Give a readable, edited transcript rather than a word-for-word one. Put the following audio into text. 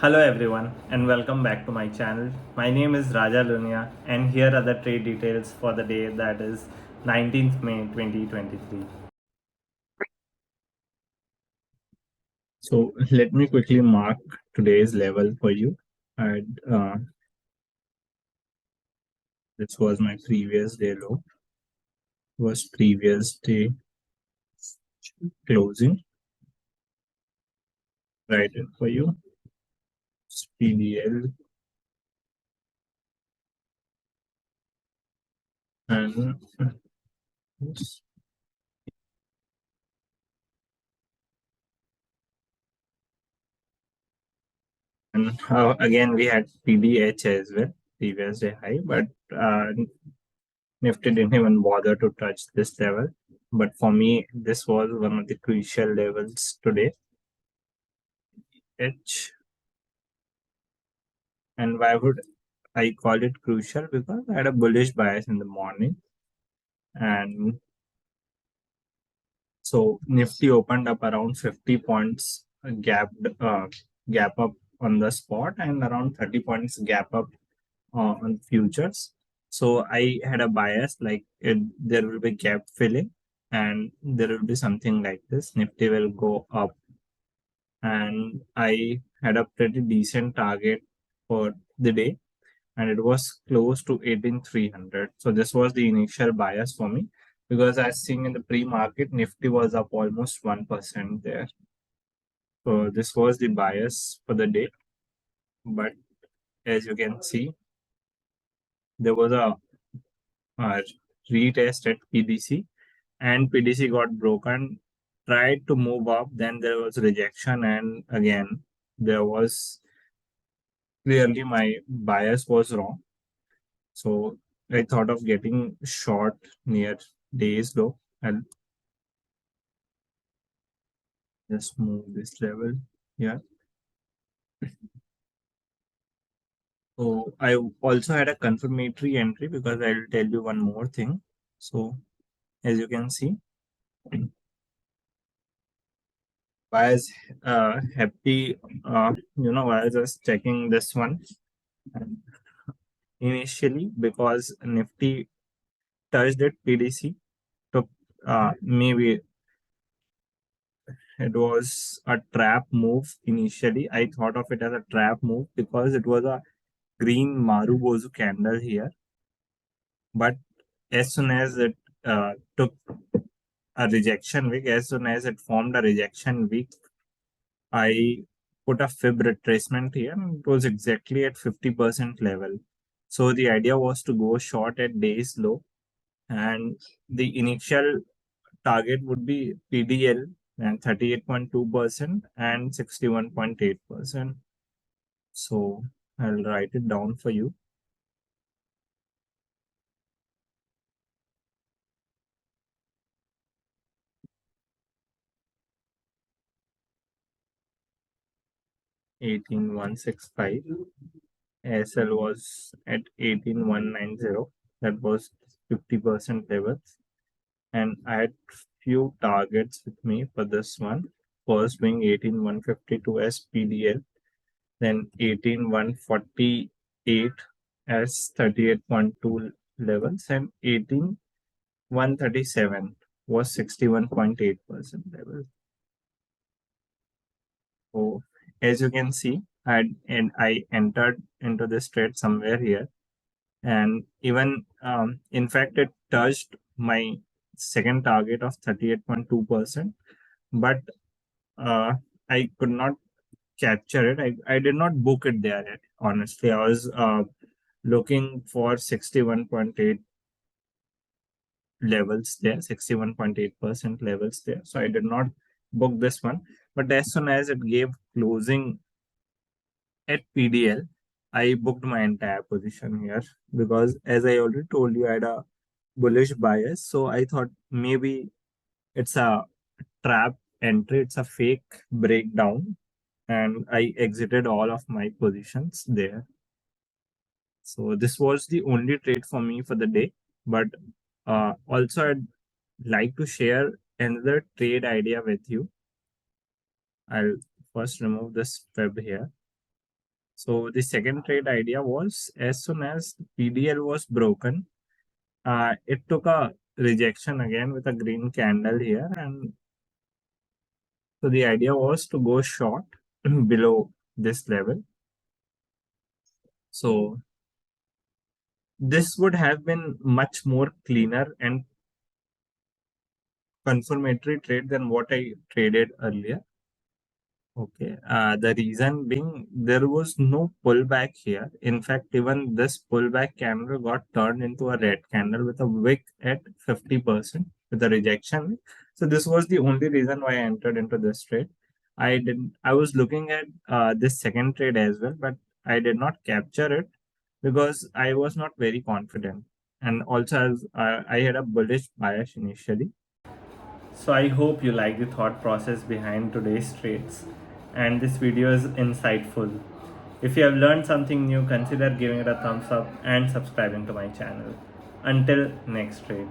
Hello everyone and welcome back to my channel. My name is Raja Lunia and here are the trade details for the day that is 19th May 2023. So let me quickly mark today's level for you. And this was my previous day low, was previous day closing. Write it for you. PDL and again we had PDH as well, previous day high, but Nifty didn't even bother to touch this level. But for me, this was one of the crucial levels today. H. And why would I call it crucial? Because I had a bullish bias in the morning. And so Nifty opened up around 50 points gap up on the spot and around 30 points gap up on futures. So I had a bias like there will be gap filling and there will be something like this. Nifty will go up, and I had a pretty decent target for the day, and it was close to 18,300. So this was the initial bias for me because I was seeing in the pre-market Nifty was up almost 1% there. So this was the bias for the day. But as you can see, there was a retest at PDC, and PDC got broken, tried to move up, then there was rejection, and again there was clearly my bias was wrong. So I thought of getting short near days low. I'll just move this level here. So I also had a confirmatory entry because I'll tell you one more thing. So as you can see, I was happy, I was just checking this one initially because Nifty touched at PDC. So maybe it was a trap move initially. I thought of it as a trap move because it was a green Marubozu candle here. But as soon as it took a rejection wick, as soon as it formed a rejection wick, I put a fib retracement here and it was exactly at 50% level. So the idea was to go short at day's low, and the initial target would be PDL and 38.2% and 61.8%. So I'll write it down for you. $18,165. SL was at 18,190. That was 50% levels. And I had few targets with me for this one. First being 18,152 as PDL, then 18,148 as 38.2 levels, and 18,137 was 61.8% level. So as you can see, I entered into this trade somewhere here, and even in fact it touched my second target of 38.2%, but I could not capture it. I did not book it there yet. Honestly, I was looking for 61.8 levels there, 61.8% levels there. So I did not book this one. But as soon as it gave closing at PDL, I booked my entire position here because, as I already told you, I had a bullish bias. So I thought maybe it's a trap entry, it's a fake breakdown, and I exited all of my positions there. So this was the only trade for me for the day. But also, I'd like to share another trade idea with you. I'll first remove this fib here. So the second trade idea was, as soon as PDL was broken, it took a rejection again with a green candle here, and so the idea was to go short below this level. So this would have been much more cleaner and confirmatory trade than what I traded earlier. Okay. The reason being, there was no pullback here. In fact, even this pullback candle got turned into a red candle with a wick at 50% with a rejection. So this was the only reason why I entered into this trade. I was looking at this second trade as well, but I did not capture it because I was not very confident. And also, as I had a bullish bias initially. So I hope you like the thought process behind today's trades and this video is insightful. If you have learned something new, consider giving it a thumbs up and subscribing to my channel. Until next trade.